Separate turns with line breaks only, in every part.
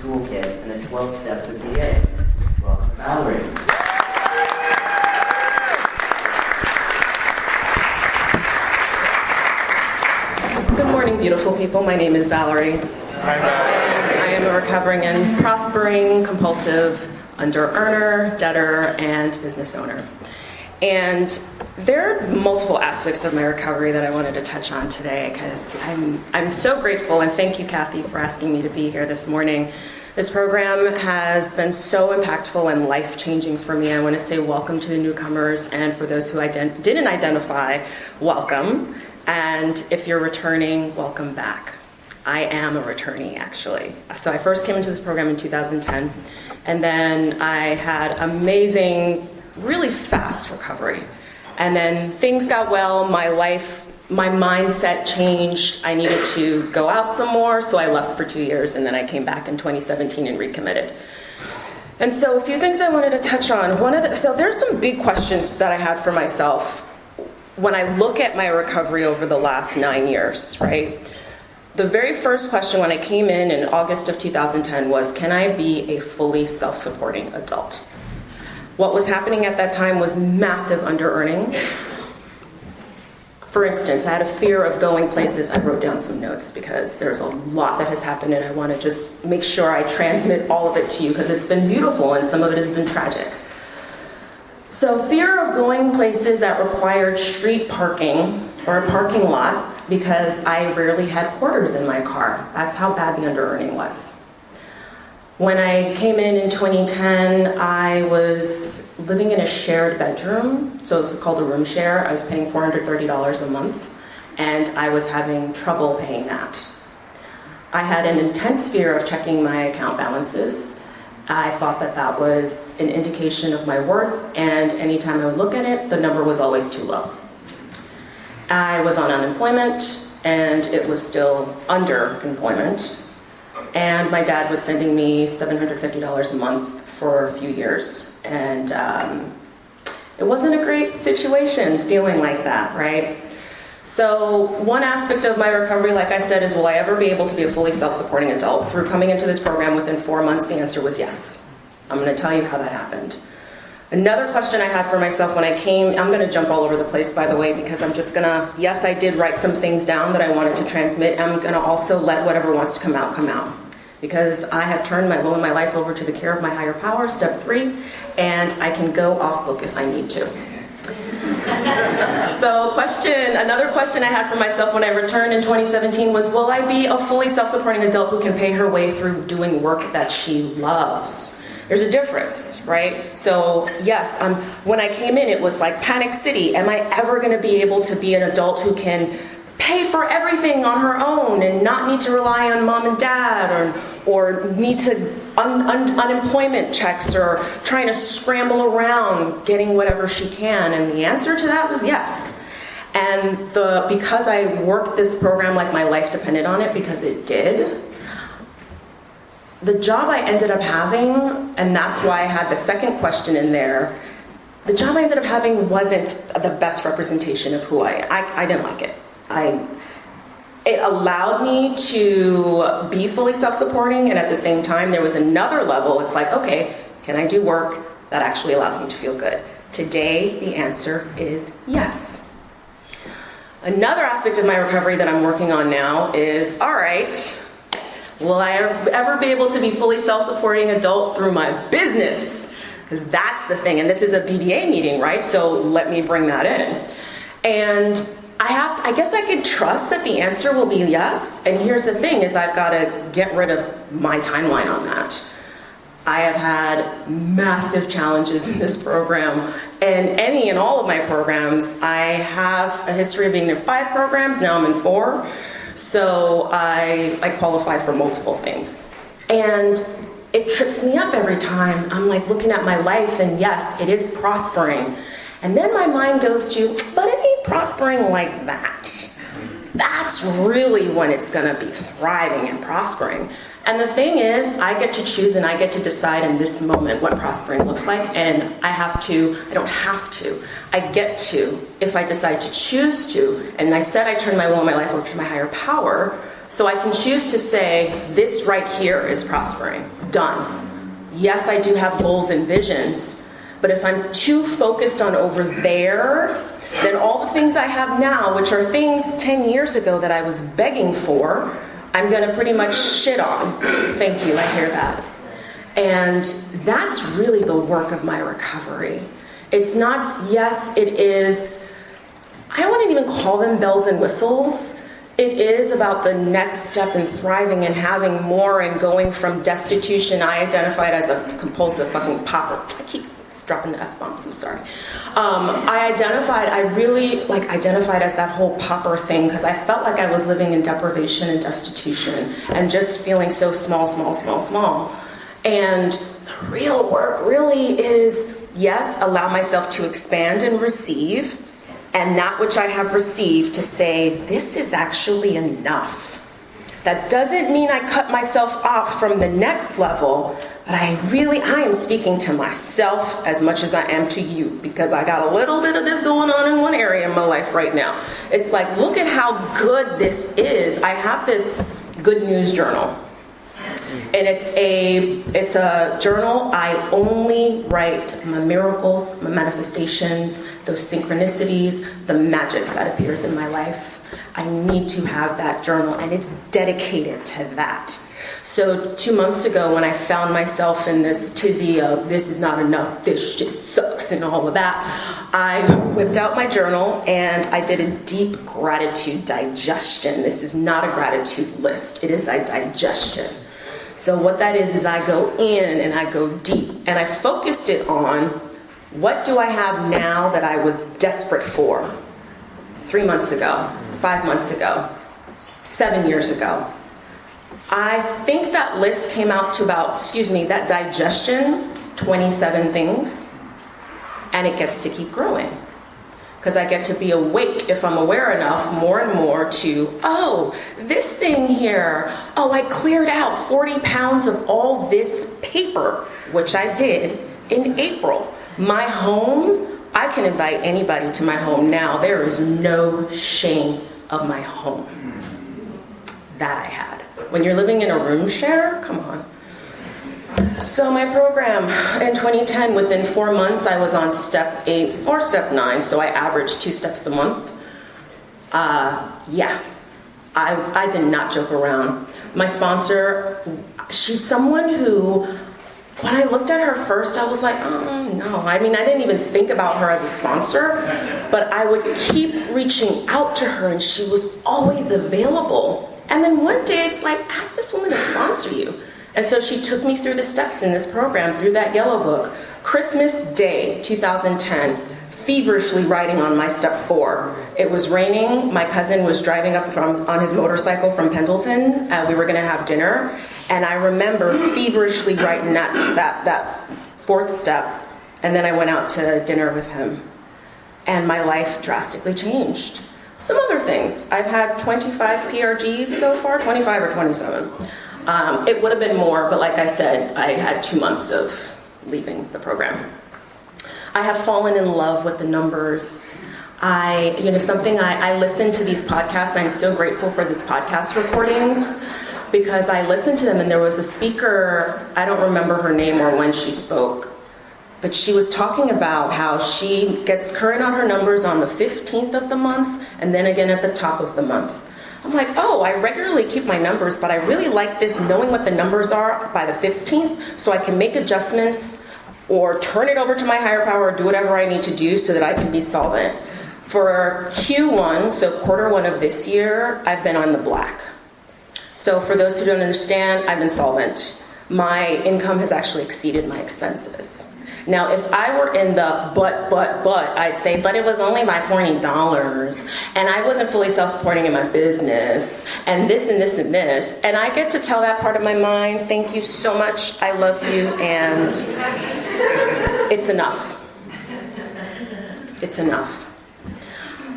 toolkit, and the 12 steps of DA. Welcome, Valerie.
Good morning, beautiful people. My name is Valerie.
Hi, Valerie.
I am a recovering and prospering compulsive under-earner, debtor, and business owner. And there are multiple aspects of my recovery that I wanted to touch on today because I'm so grateful, and thank you, Kathy, for asking me to be here this morning. This program has been so impactful and life-changing for me. I want to say welcome to the newcomers, and for those who didn't identify, welcome. And if you're returning, welcome back. I am a returnee, actually. So I first came into this program in 2010, and then I had amazing, really fast recovery. And then things got well, my mindset changed. I needed to go out some more, so I left for 2 years, and then I came back in 2017 and recommitted. And so a few things I wanted to touch on. So there are some big questions that I had for myself when I look at my recovery over the last 9 years, right? The very first question when I came in August of 2010 was, can I be a fully self-supporting adult? What was happening at that time was massive under-earning. For instance, I had a fear of going places. I wrote down some notes because there's a lot that has happened, and I want to just make sure I transmit all of it to you because it's been beautiful and some of it has been tragic. So fear of going places that required street parking or a parking lot because I rarely had quarters in my car. That's how bad the under-earning was. When I came in 2010, I was living in a shared bedroom, so it's called a room share. I was paying $430 a month, and I was having trouble paying that. I had an intense fear of checking my account balances. I thought that that was an indication of my worth, and anytime I would look at it, the number was always too low. I was on unemployment, and it was still underemployment. And my dad was sending me $750 a month for a few years. And it wasn't a great situation feeling like that, right? So one aspect of my recovery, like I said, is will I ever be able to be a fully self-supporting adult? Through coming into this program within 4 months, the answer was yes. I'm going to tell you how that happened. Another question I had for myself when I came, I'm going to jump all over the place, by the way, because I'm just going to, yes, I did write some things down that I wanted to transmit. I'm going to also let whatever wants to come out, come out. Because I have turned my will and my life over to the care of my higher power, step 3, and I can go off book if I need to. So another question I had for myself when I returned in 2017 was, will I be a fully self-supporting adult who can pay her way through doing work that she loves? There's a difference, right? So yes, when I came in, it was like Panic City. Am I ever going to be able to be an adult who can pay for everything on her own and not need to rely on mom and dad or need to unemployment checks or trying to scramble around getting whatever she can? And the answer to that was yes. And because I worked this program like my life depended on it, because it did, the job I ended up having, and that's why I had the second question in there, the job I ended up having wasn't the best representation of who I didn't like it. It allowed me to be fully self-supporting, and at the same time, there was another level. It's like, okay, can I do work that actually allows me to feel good? Today, the answer is yes. Another aspect of my recovery that I'm working on now is, all right, will I ever be able to be fully self-supporting adult through my business? Because that's the thing, and this is a VDA meeting, right? So let me bring that in. And I guess I could trust that the answer will be yes. And here's the thing is I've got to get rid of my timeline on that. I have had massive challenges in this program, and any and all of my programs. I have a history of being in 5 programs, now I'm in 4. So I qualify for multiple things. And it trips me up every time. I'm like looking at my life, and yes, it is prospering. And then my mind goes to, but it ain't prospering like that. That's really when it's going to be thriving and prospering. And the thing is, I get to choose and I get to decide in this moment what prospering looks like. And I don't have to. I get to if I decide to choose to. And I said I turn my will and my life over to my higher power. So I can choose to say, this right here is prospering. Done. Yes, I do have goals and visions, but if I'm too focused on over there, then all the things I have now, which are things 10 years ago that I was begging for, I'm going to pretty much shit on. Thank you, I hear that. And that's really the work of my recovery. It's not, yes, it is, I wouldn't even call them bells and whistles. It is about the next step in thriving and having more and going from destitution. I identified as a compulsive fucking popper. I keep dropping the F-bombs, I'm sorry. I really identified as that whole popper thing because I felt like I was living in deprivation and destitution and just feeling so small. And the real work really is, yes, allow myself to expand and receive, and that which I have received to say, this is actually enough. That doesn't mean I cut myself off from the next level, but I am speaking to myself as much as I am to you, because I got a little bit of this going on in one area in my life right now. It's like, look at how good this is. I have this good news journal. And it's a journal. I only write my miracles, my manifestations, those synchronicities, the magic that appears in my life. I need to have that journal, and it's dedicated to that. So 2 months ago, when I found myself in this tizzy of this is not enough, this shit sucks, and all of that, I whipped out my journal and I did a deep gratitude digestion. This is not a gratitude list. It is a digestion. So what that is I go in and I go deep, and I focused it on what do I have now that I was desperate for 3 months ago, 5 months ago, 7 years ago. I think that list came out to that digestion, 27 things, and it gets to keep growing. Because I get to be awake, if I'm aware enough, more and more to, this thing here, I cleared out 40 pounds of all this paper, which I did in April. My home, I can invite anybody to my home now. There is no shame of my home that I had. When you're living in a room share, come on. So my program in 2010, within 4 months, I was on step 8 or step 9, so I averaged 2 steps a month. I did not joke around. My sponsor, she's someone who, when I looked at her first, I was like, oh no. I mean, I didn't even think about her as a sponsor, but I would keep reaching out to her and she was always available. And then one day it's like, ask this woman to sponsor you. And so she took me through the steps in this program, through that yellow book. Christmas Day, 2010, feverishly writing on my step 4. It was raining. My cousin was driving up on his motorcycle from Pendleton. We were going to have dinner. And I remember feverishly writing that 4th step. And then I went out to dinner with him. And my life drastically changed. Some other things. I've had 25 PRGs so far, 25 or 27. It would have been more, but like I said, I had 2 months of leaving the program. I have fallen in love with the numbers. I listen to these podcasts. I'm so grateful for these podcast recordings because I listened to them, and there was a speaker, I don't remember her name or when she spoke, but she was talking about how she gets current on her numbers on the 15th of the month and then again at the top of the month. I'm like, I regularly keep my numbers, but I really like this, knowing what the numbers are by the 15th, so I can make adjustments or turn it over to my higher power or do whatever I need to do so that I can be solvent. For Q1, so quarter 1 of this year, I've been on the black. So for those who don't understand, I've been solvent. My income has actually exceeded my expenses. Now, if I were in the but, I'd say, but it was only by $40, and I wasn't fully self-supporting in my business, and this and this and this, and I get to tell that part of my mind, thank you so much, I love you, and it's enough. It's enough.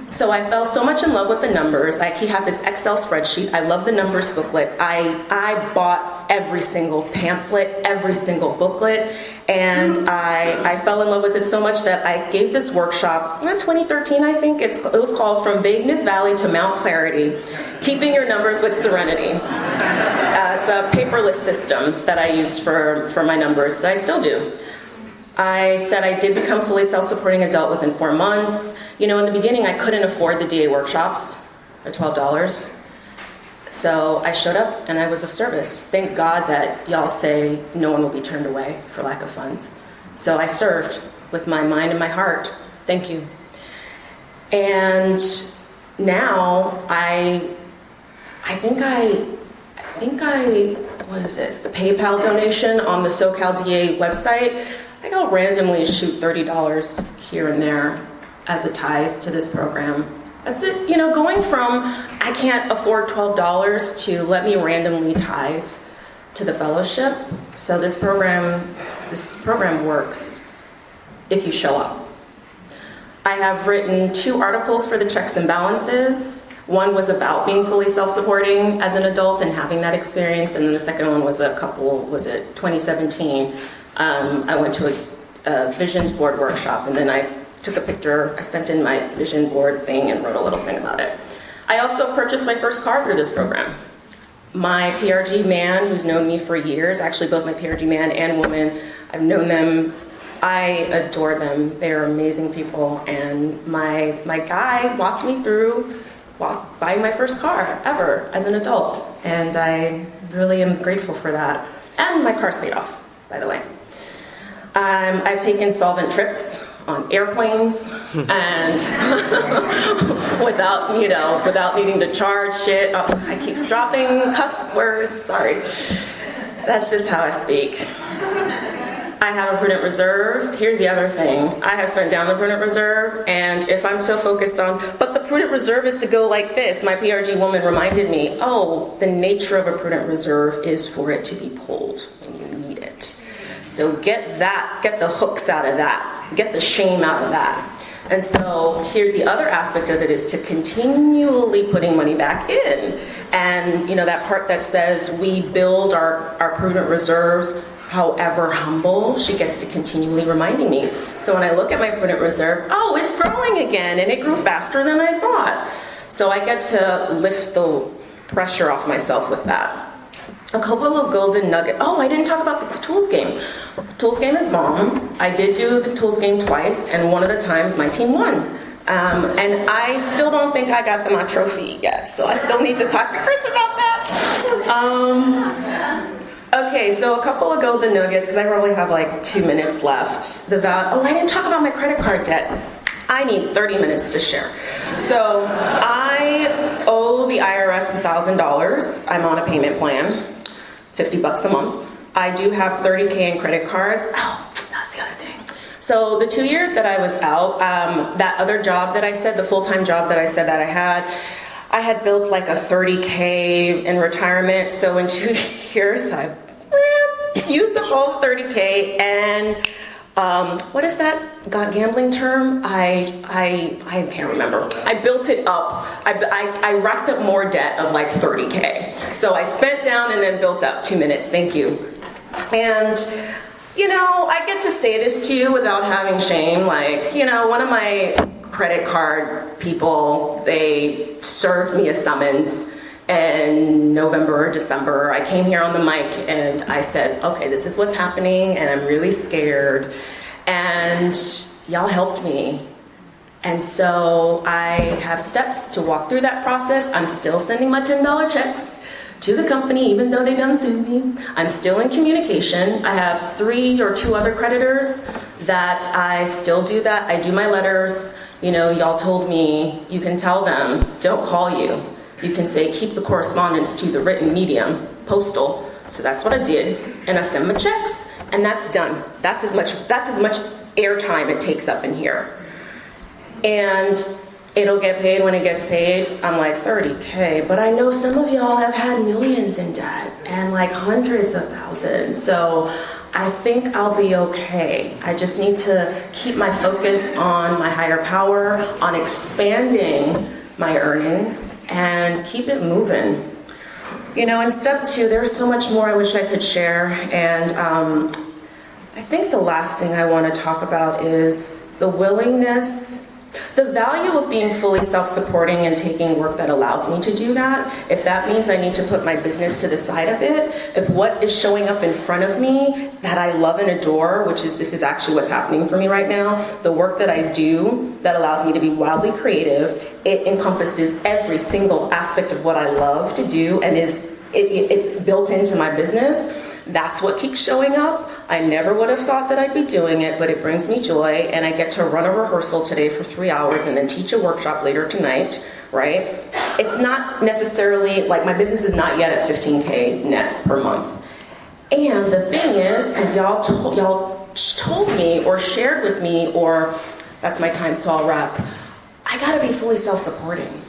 So I fell so much in love with the numbers. I have this Excel spreadsheet. I love the numbers booklet. I bought every single pamphlet, every single booklet, and I fell in love with it so much that I gave this workshop in 2013, I think. It was called From Vagueness Valley to Mount Clarity. Keeping your numbers with serenity. It's a paperless system that I used for my numbers that I still do. I said I did become fully self-supporting adult within 4 months. In the beginning, I couldn't afford the DA workshops at $12. So I showed up and I was of service. Thank God that y'all say no one will be turned away for lack of funds. So I served with my mind and my heart. Thank you. And now I think what is it? The PayPal donation on the SoCal DA website. I go randomly shoot $30 here and there as a tithe to this program. That's it, going from I can't afford $12 to let me randomly tithe to the fellowship. So this program works if you show up. I have written 2 articles for the checks and balances. One was about being fully self-supporting as an adult and having that experience, and then the second one was 2017. I went to a visions board workshop, and then I took a picture, I sent in my vision board thing and wrote a little thing about it. I also purchased my first car through this program. My PRG man, who's known me for years, actually both my PRG man and woman, I've known them, I adore them. They're amazing people, and my guy walked me through buying my first car ever as an adult, and I really am grateful for that. And my car's paid off, by the way. I've taken solvent trips on airplanes and without needing to charge shit. Oh, I keep dropping cuss words, sorry. That's just how I speak. I have a prudent reserve. Here's the other thing. I have spent down the prudent reserve, and if I'm so focused on, but the prudent reserve is to go like this, my PRG woman reminded me, the nature of a prudent reserve is for it to be pulled when you need it. So get the hooks out of that, get the shame out of that. And so here, the other aspect of it is to continually putting money back in. And that part that says we build our prudent reserves, however humble, she gets to continually reminding me. So when I look at my prudent reserve, it's growing again, and it grew faster than I thought. So I get to lift the pressure off myself with that. A couple of golden nuggets. I didn't talk about the tools game. Tools game is bomb. I did do the tools game twice, and one of the times my team won. And I still don't think I got my trophy yet, so I still need to talk to Chris about that. Okay, so a couple of golden nuggets, because I probably have 2 minutes left. I didn't talk about my credit card debt. I need 30 minutes to share. So I owe the IRS $1,000. I'm on a payment plan, $50 a month. I do have $30K in credit cards. That's the other thing. So the 2 years that I was out, that other job that I said, the full-time job that I said that I had built a $30K in retirement. So in 2 years, I used up all the $30K, and what is that gambling term? I can't remember. I built it up. I racked up more debt of $30K. So I spent down and then built up. 2 minutes, thank you. And I get to say this to you without having shame. One of my credit card people, they served me a summons in November or December. I came here on the mic and I said, okay, this is what's happening and I'm really scared. And y'all helped me. And so I have steps to walk through that process. I'm still sending my $10 checks to the company, even though they done sued me. I'm still in communication. I have 3 or 2 other creditors that I still do that. I do my letters. Y'all told me, you can tell them, don't call you. You can say, keep the correspondence to the written medium, postal. So that's what I did. And I send my checks, and that's done. That's as much airtime it takes up in here. And it'll get paid when it gets paid. I'm $30K, but I know some of y'all have had millions in debt and hundreds of thousands. So I think I'll be okay. I just need to keep my focus on my higher power, on expanding my earnings, and keep it moving. In step 2, there's so much more I wish I could share. And I think the last thing I want to talk about is the willingness The value of being fully self-supporting and taking work that allows me to do that, if that means I need to put my business to the side a bit, if what is showing up in front of me that I love and adore, this is actually what's happening for me right now, the work that I do that allows me to be wildly creative, it encompasses every single aspect of what I love to do and it's built into my business. That's what keeps showing up. I never would have thought that I'd be doing it, but it brings me joy, and I get to run a rehearsal today for 3 hours and then teach a workshop later tonight, right? It's not necessarily, like, my business is not yet at $15K net per month. And the thing is, because y'all told me or shared with me, or that's my time, so I'll wrap, I gotta be fully self-supporting.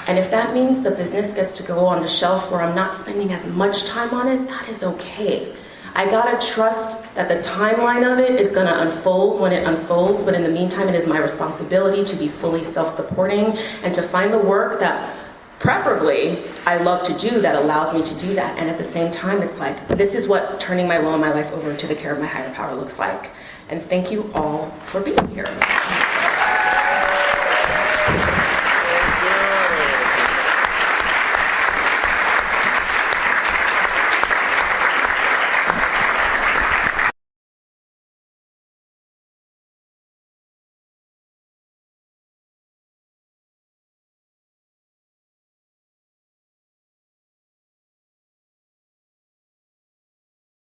And if that means the business gets to go on the shelf where I'm not spending as much time on it, that is okay. I gotta trust that the timeline of it is gonna unfold when it unfolds, but in the meantime, it is my responsibility to be fully self-supporting and to find the work that preferably I love to do that allows me to do that. And at the same time, it's like, this is what turning my will and my life over to the care of my higher power looks like. And thank you all for being here.